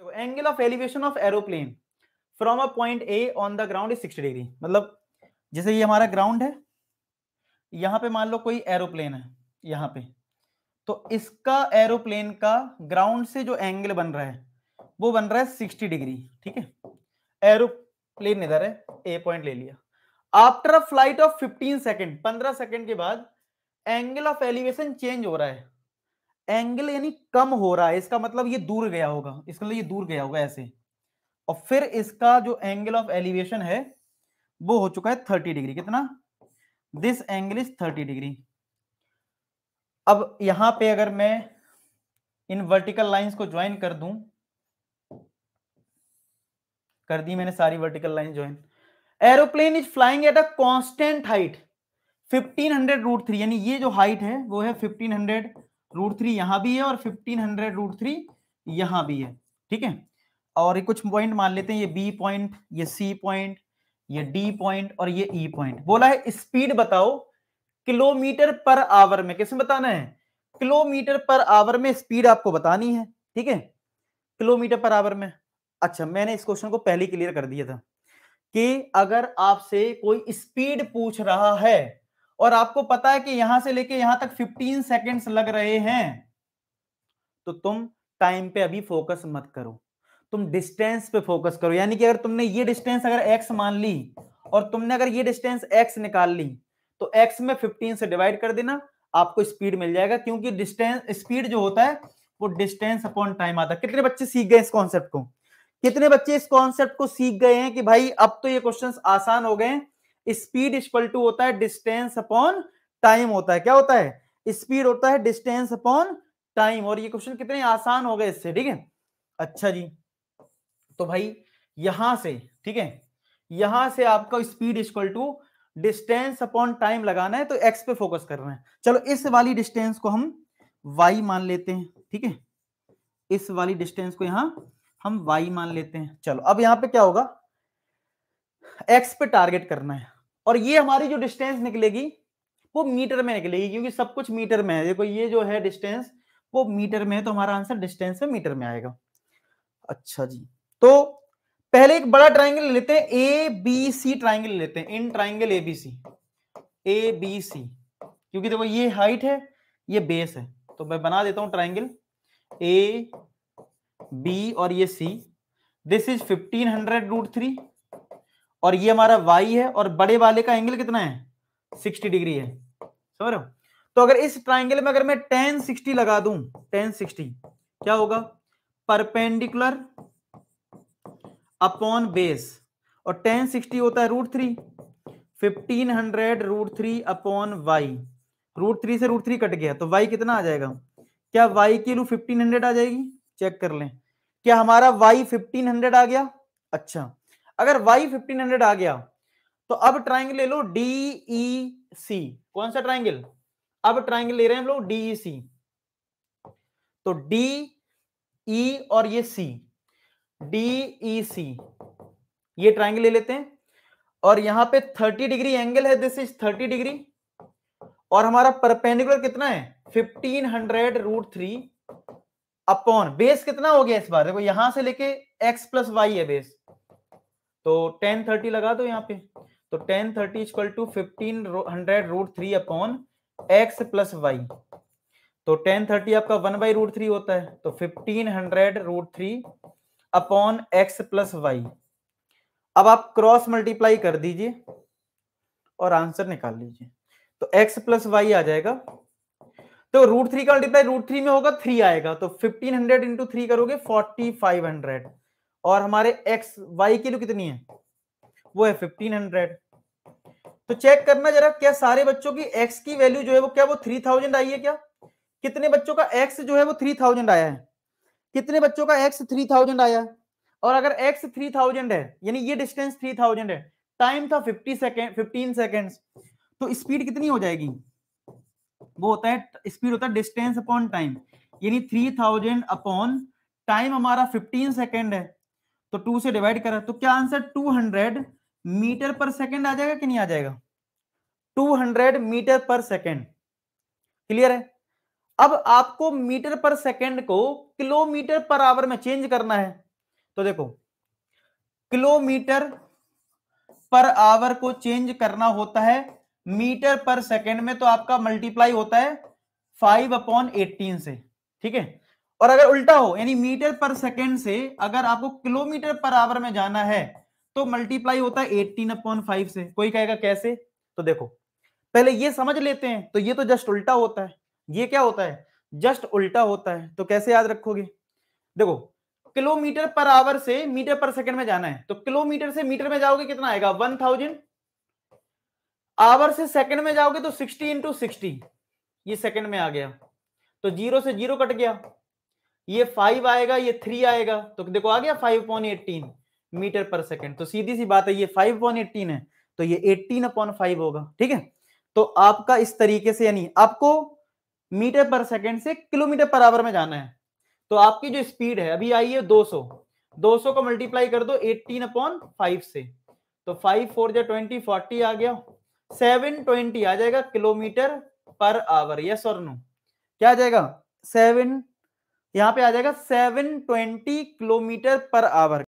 Angle of elevation of aeroplane from a point A on the ground is 60 degree. मतलब जैसे ये हमारा ground है, यहां पे मान लो कोई एरोप्लेन है यहां पे, तो इसका एरोप्लेन का ग्राउंड से जो एंगल बन रहा है वो बन रहा है 60 डिग्री। ठीक है, एरोप्लेन इधर है, ए पॉइंट ले लिया। After a flight of 15 second, 15 second के बाद एंगल ऑफ एलिवेशन चेंज हो रहा है, एंगल यानी कम हो रहा है, इसका मतलब ये दूर गया होगा, इसका मतलब ये दूर गया होगा ऐसे, और फिर इसका जो एंगल ऑफ एलिवेशन है वो हो चुका है 30 डिग्री। कितना? This angle is 30 degree. अब यहां पे अगर मैं इन वर्टिकल लाइंस को ज्वाइन कर दूं, कर दी मैंने सारी vertical line join. Aeroplane is flying at a constant height 1500√3, यानी ये जो हाइट है वो है 1500√3, यहां भी है और 1500√3 यहां भी है। ठीक है, और ये कुछ पॉइंट मान लेते हैं, ये बी पॉइंट, ये सी पॉइंट, ये डी पॉइंट और ये ई पॉइंट। बोला है स्पीड बताओ किलोमीटर पर आवर में। किसमें बताना है? किलोमीटर पर आवर में स्पीड आपको बतानी है। ठीक है, किलोमीटर पर आवर में। अच्छा, मैंने इस क्वेश्चन को पहले क्लियर कर दिया था कि अगर आपसे कोई स्पीड पूछ रहा है और आपको पता है कि यहां से लेके यहां तक 15 सेकेंड्स लग रहे हैं, तो तुम टाइम पे अभी फोकस मत करो, तुम डिस्टेंस पे फोकस करो। यानी कि अगर तुमने ये डिस्टेंस अगर x मान ली और तुमने अगर ये डिस्टेंस x निकाल ली, तो x में 15 से डिवाइड कर देना, आपको स्पीड मिल जाएगा। क्योंकि डिस्टेंस, स्पीड जो होता है वो डिस्टेंस अपॉन टाइम आता है। कितने बच्चे सीख गए इस कॉन्सेप्ट को? कितने बच्चे इस कॉन्सेप्ट को सीख गए हैं कि भाई अब तो ये क्वेश्चंस आसान हो गए? स्पीड इक्वल टू होता है डिस्टेंस अपॉन टाइम होता है। क्या होता है? स्पीड होता है डिस्टेंस अपॉन टाइम। और ये क्वेश्चन कितने आसान हो गए इससे। ठीक है, अच्छा जी, तो भाई यहां से, ठीक है, यहां से आपका speed equal to distance upon time लगाना है, तो एक्स पे फोकस करना है। चलो इस वाली डिस्टेंस को हम वाई मान लेते हैं। ठीक है, इस वाली डिस्टेंस को यहां हम वाई मान लेते हैं। चलो अब यहां पे क्या होगा, एक्स पे टारगेट करना है, और ये हमारी जो डिस्टेंस निकलेगी वो मीटर में निकलेगी, क्योंकि सब कुछ मीटर में है। देखो ये जो है डिस्टेंस वो मीटर में है, तो हमारा आंसर डिस्टेंस में मीटर में आएगा। अच्छा जी, तो पहले एक बड़ा ट्राइंगल लेते हैं, ए बी सी ट्राइंगल लेते हैं, in triangle A B C, A B C, क्योंकि देखो ये हाइट है ये बेस है, तो मैं बना देता हूं ट्राइंगल ए बी और ये सी। दिस इज 1500√3 और ये हमारा y है, और बड़े वाले का एंगल कितना है? 60 डिग्री है। समझ रहे हो? तो अगर इस ट्राइंगल में अगर मैं tan 60 लगा दूं, tan 60 क्या होगा? परपेंडिकुलर अपॉन बेस, और tan 60 होता है √3, 1500√3 अपॉन वाई। √3 से √3 कट गया तो y कितना आ जाएगा? क्या y की वैल्यू 1500 आ जाएगी? चेक कर लें, क्या हमारा y 1500 आ गया? अच्छा, अगर y 1500 आ गया तो अब ट्राइंगल ले लो DEC। कौन सा ट्राइंगल? अब ट्राइंगल ले रहे हैं हम लोग DEC। तो DE और ये C, DEC ये ट्राइंगल ले लेते हैं, और यहां पे 30 डिग्री एंगल है, दिस इज 30 डिग्री, और हमारा परपेंडिकुलर कितना है? 1500√3 अपॉन बेस कितना हो गया इस बार? देखो यहां से लेके x प्लस वाई है बेस, तो tan 30 लगा दो यहां पे, तो tan 30 equal to 1500√3 upon x plus y. तो tan 30 आपका 1/√3 होता है, तो 1500√3 अपॉन x प्लस वाई। अब आप क्रॉस मल्टीप्लाई कर दीजिए और आंसर निकाल लीजिए, तो x प्लस वाई आ जाएगा। तो √3 का मल्टीप्लाई √3 में होगा 3 आएगा, तो 1500 इंटू 3 करोगे 4500, और हमारे x y की वैल्यू कितनी है? वो है 1500। तो चेक करना जरा, क्या सारे बच्चों की x की वैल्यू जो है वो, क्या वो 3000 आई है? क्या कितने बच्चों का x जो है वो 3000 आया है? कितने बच्चों का x 3000 आया है? और अगर x 3000 है यानी ये डिस्टेंस 3000 है, टाइम था 15 सेकेंड्स, तो स्पीड कितनी हो जाएगी? वो होता है, स्पीड होता है डिस्टेंस अपॉन टाइम, यानी 3000 अपॉन टाइम हमारा 15 सेकेंड है, तो 2 से डिवाइड करा, तो क्या आंसर 200 मीटर पर सेकेंड आ जाएगा कि नहीं आ जाएगा? 200 मीटर पर सेकेंड। क्लियर है? अब आपको मीटर पर सेकेंड को किलोमीटर पर आवर में चेंज करना है, तो देखो किलोमीटर पर आवर को चेंज करना होता है मीटर पर सेकेंड में, तो आपका मल्टीप्लाई होता है 5/18 से, ठीक है। और अगर उल्टा हो यानी मीटर पर सेकेंड से अगर आपको किलोमीटर पर आवर में जाना है तो मल्टीप्लाई होता है 18/5 से। कोई कहेगा कैसे, तो देखो पहले ये समझ लेते हैं। तो ये तो जस्ट उल्टा होता है, ये क्या होता है, जस्ट उल्टा होता है। तो कैसे याद रखोगे, देखो किलोमीटर पर आवर से मीटर पर सेकंड में जाना है, तो किलोमीटर से मीटर में जाओगे कितना आएगा 1000, आवर से सेकंड में जाओगे तो 60 इंटू 60, ये सेकंड में आ गया, तो 0 से 0 कट गया, ये 5 आएगा, ये 3 आएगा, तो देखो आ गया 5/18 मीटर पर सेकंड। तो सीधी सी बात है, ये 5/18 है तो ये 18/5 होगा, ठीक है। तो आपका इस तरीके से यानी आपको मीटर पर सेकंड से किलोमीटर पर आवर में जाना है, तो आपकी जो स्पीड है अभी आई है 200 को मल्टीप्लाई कर दो 18/5 से, तो 5 4 जा 20 40 आ गया, 720 आ जाएगा किलोमीटर पर आवर। यस और नो, क्या आ जाएगा 7, यहां पे आ जाएगा 720 किलोमीटर पर आवर।